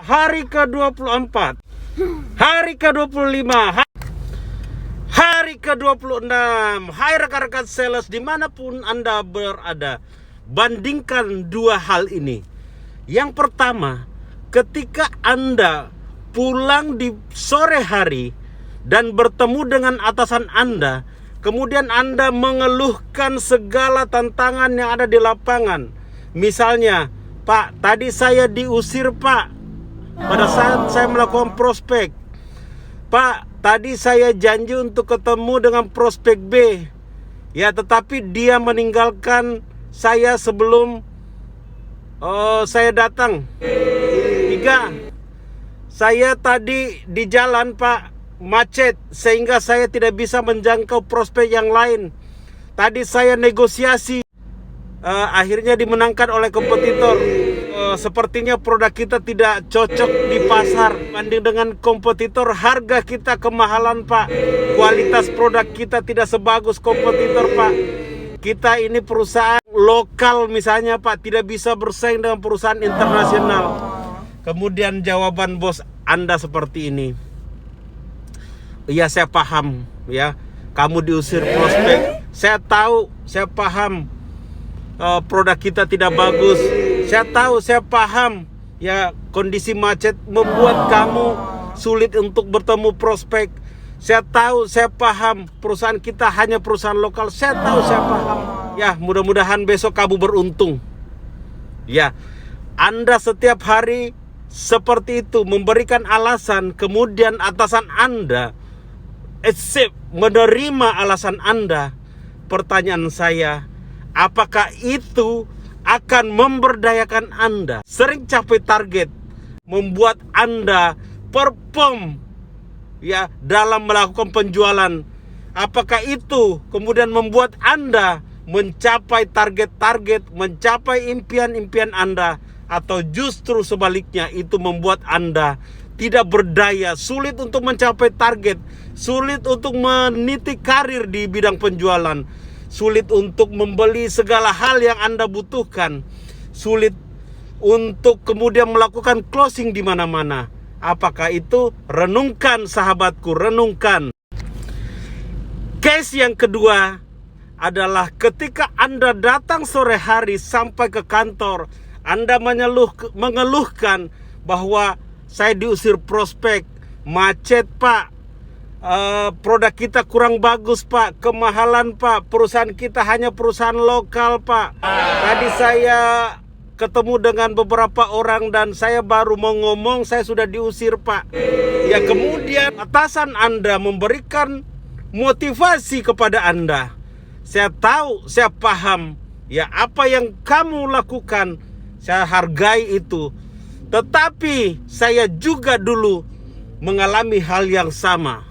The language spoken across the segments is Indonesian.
hari ke-24, hari ke-25, hari ke-26. Hai rekan-rekan sales dimanapun Anda berada, bandingkan dua hal ini. Yang pertama, ketika Anda pulang di sore hari dan bertemu dengan atasan Anda, kemudian Anda mengeluhkan segala tantangan yang ada di lapangan. Misalnya, Pak, tadi saya diusir Pak pada saat saya melakukan prospek. Pak, tadi saya janji untuk ketemu dengan prospek B, ya, tetapi dia meninggalkan saya sebelum saya datang. 3, saya tadi di jalan Pak macet sehingga saya tidak bisa menjangkau prospek yang lain. Tadi saya negosiasi, akhirnya dimenangkan oleh kompetitor. Sepertinya produk kita tidak cocok di pasar. Banding dengan kompetitor, harga kita kemahalan Pak. Kualitas produk kita tidak sebagus kompetitor Pak. Kita ini perusahaan lokal misalnya Pak, tidak bisa bersaing dengan perusahaan internasional. Kemudian jawaban bos Anda seperti ini. Iya, saya paham ya, kamu diusir prospek. Saya tahu, saya paham produk kita tidak bagus. Saya tahu, saya paham ya, kondisi macet membuat kamu sulit untuk bertemu prospek. Saya tahu, saya paham perusahaan kita hanya perusahaan lokal. Saya tahu, saya paham. Ya, mudah-mudahan besok kamu beruntung. Ya, Anda setiap hari seperti itu memberikan alasan, kemudian atasan Anda menerima alasan Anda. Pertanyaan saya, apakah itu akan memberdayakan Anda sering capai target, membuat Anda perform ya dalam melakukan penjualan? Apakah itu kemudian membuat Anda mencapai target-target, mencapai impian-impian Anda? Atau justru sebaliknya, itu membuat Anda tidak berdaya, sulit untuk mencapai target, sulit untuk meniti karir di bidang penjualan, sulit untuk membeli segala hal yang Anda butuhkan, sulit untuk kemudian melakukan closing di mana-mana? Apakah itu? Renungkan sahabatku, renungkan. Case yang kedua adalah ketika Anda datang sore hari sampai ke kantor, Anda mengeluhkan bahwa saya diusir prospek, macet Pak, produk kita kurang bagus Pak, kemahalan Pak, perusahaan kita hanya perusahaan lokal Pak. Tadi saya ketemu dengan beberapa orang dan saya baru mau ngomong, saya sudah diusir Pak. Ya, kemudian atasan Anda memberikan motivasi kepada Anda. Saya tahu, saya paham ya apa yang kamu lakukan, saya hargai itu. Tetapi saya juga dulu mengalami hal yang sama.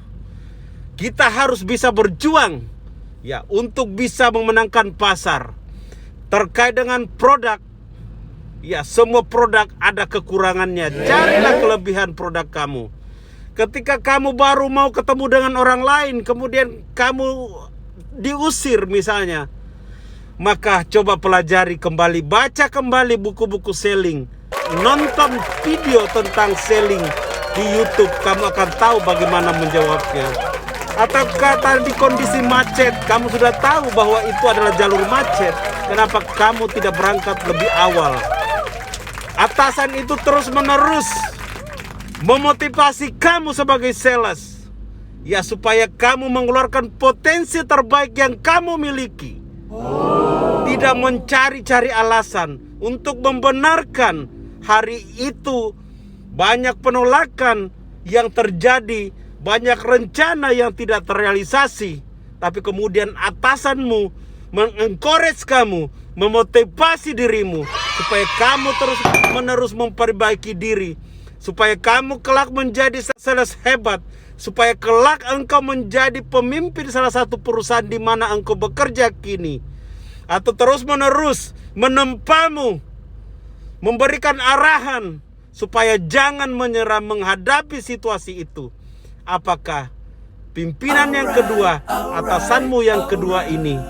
Kita harus bisa berjuang ya untuk bisa memenangkan pasar. Terkait dengan produk, ya, semua produk ada kekurangannya. Carilah kelebihan produk kamu. Ketika kamu baru mau ketemu dengan orang lain, kemudian kamu diusir misalnya, maka coba pelajari kembali, baca kembali buku-buku selling, nonton video tentang selling di YouTube, kamu akan tahu bagaimana menjawabnya. Ataukah tadi kondisi macet, kamu sudah tahu bahwa itu adalah jalur macet, kenapa kamu tidak berangkat lebih awal? Atasan itu terus-menerus memotivasi kamu sebagai sales, ya, supaya kamu mengeluarkan potensi terbaik yang kamu miliki. Tidak mencari-cari alasan untuk membenarkan hari itu banyak penolakan yang terjadi, banyak rencana yang tidak terrealisasi, tapi kemudian atasanmu mengencourage kamu, memotivasi dirimu supaya kamu terus-menerus memperbaiki diri, supaya kamu kelak menjadi sales hebat, supaya kelak engkau menjadi pemimpin salah satu perusahaan di mana engkau bekerja kini, atau terus-menerus menempamu, memberikan arahan supaya jangan menyerah menghadapi situasi itu. Apakah pimpinan yang kedua, atasanmu yang kedua ini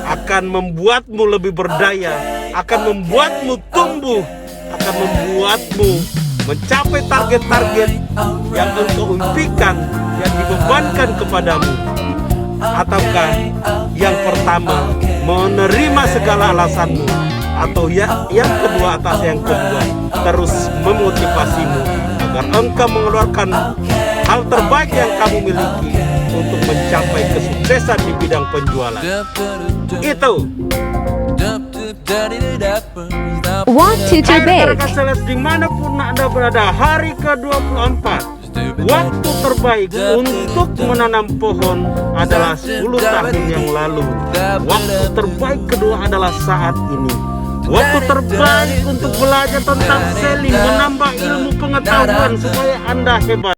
akan membuatmu lebih berdaya, akan membuatmu tumbuh, akan membuatmu mencapai target-target yang engkau impikan, yang dibebankan kepadamu? Ataukah yang pertama menerima segala alasanmu? Atau yang kedua atas yang kedua terus memotivasimu agar engkau mengeluarkan hal terbaik yang kamu miliki untuk mencapai kesuksesan di bidang penjualan? Itu Want to Hai bake. rekan-rekan sales dimanapun Anda berada, hari ke-24, waktu terbaik untuk menanam pohon adalah 10 tahun yang lalu. Waktu terbaik kedua adalah saat ini. Waktu terbaik untuk belajar tentang selling, menambah ilmu pengetahuan supaya Anda hebat.